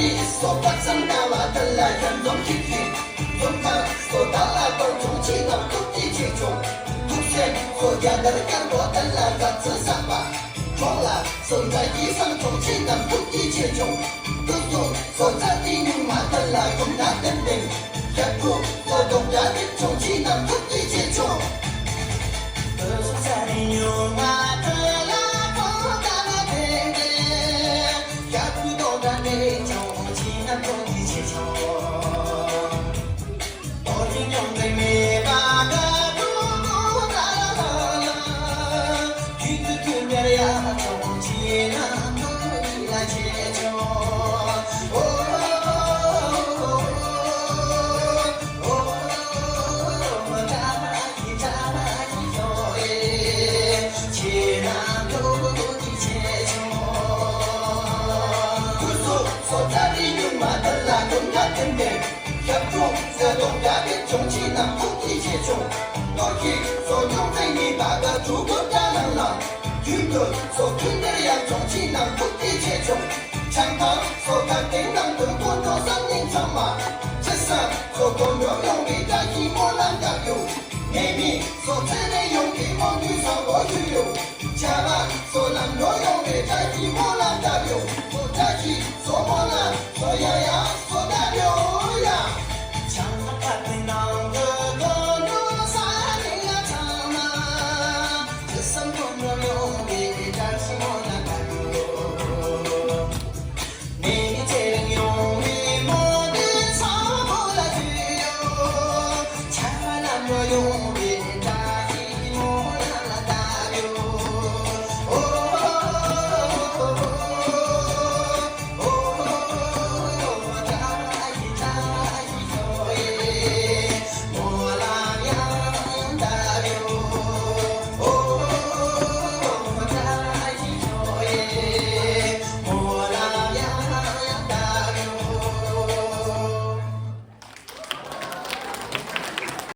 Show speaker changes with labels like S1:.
S1: 자리 쏟아져 나와 달라 현동 깊이 분파 쏟아도 정치는 국기 최종 국생 소야들 깔고 달라 같은 사바 몰라 손자 이상 정치는 국기 최종 두손 소자디는 마달라 겁나 땡땡 약국 노동자들 정치는 국기 최종
S2: 소자리 용마달라 겁나 땡땡 약국도가 내 정치는 국기 최종 어린 영들 매가가 두고 달라 뒤끝들려야 정치는 국기가 최종
S1: 소자리용마달라 겁나 땡땡 협동 노동자들 정치는 국기 최종 너희 소경쟁이 나가 죽었다는 날 유도 소근들이야 정치는 국기 최종 장강 소각갱남 들고 노선님 참마 세상 소동료용기가 힘올란 가요 내미 소체내 용기 모두 서고 유요 자만 소남료용기가 힘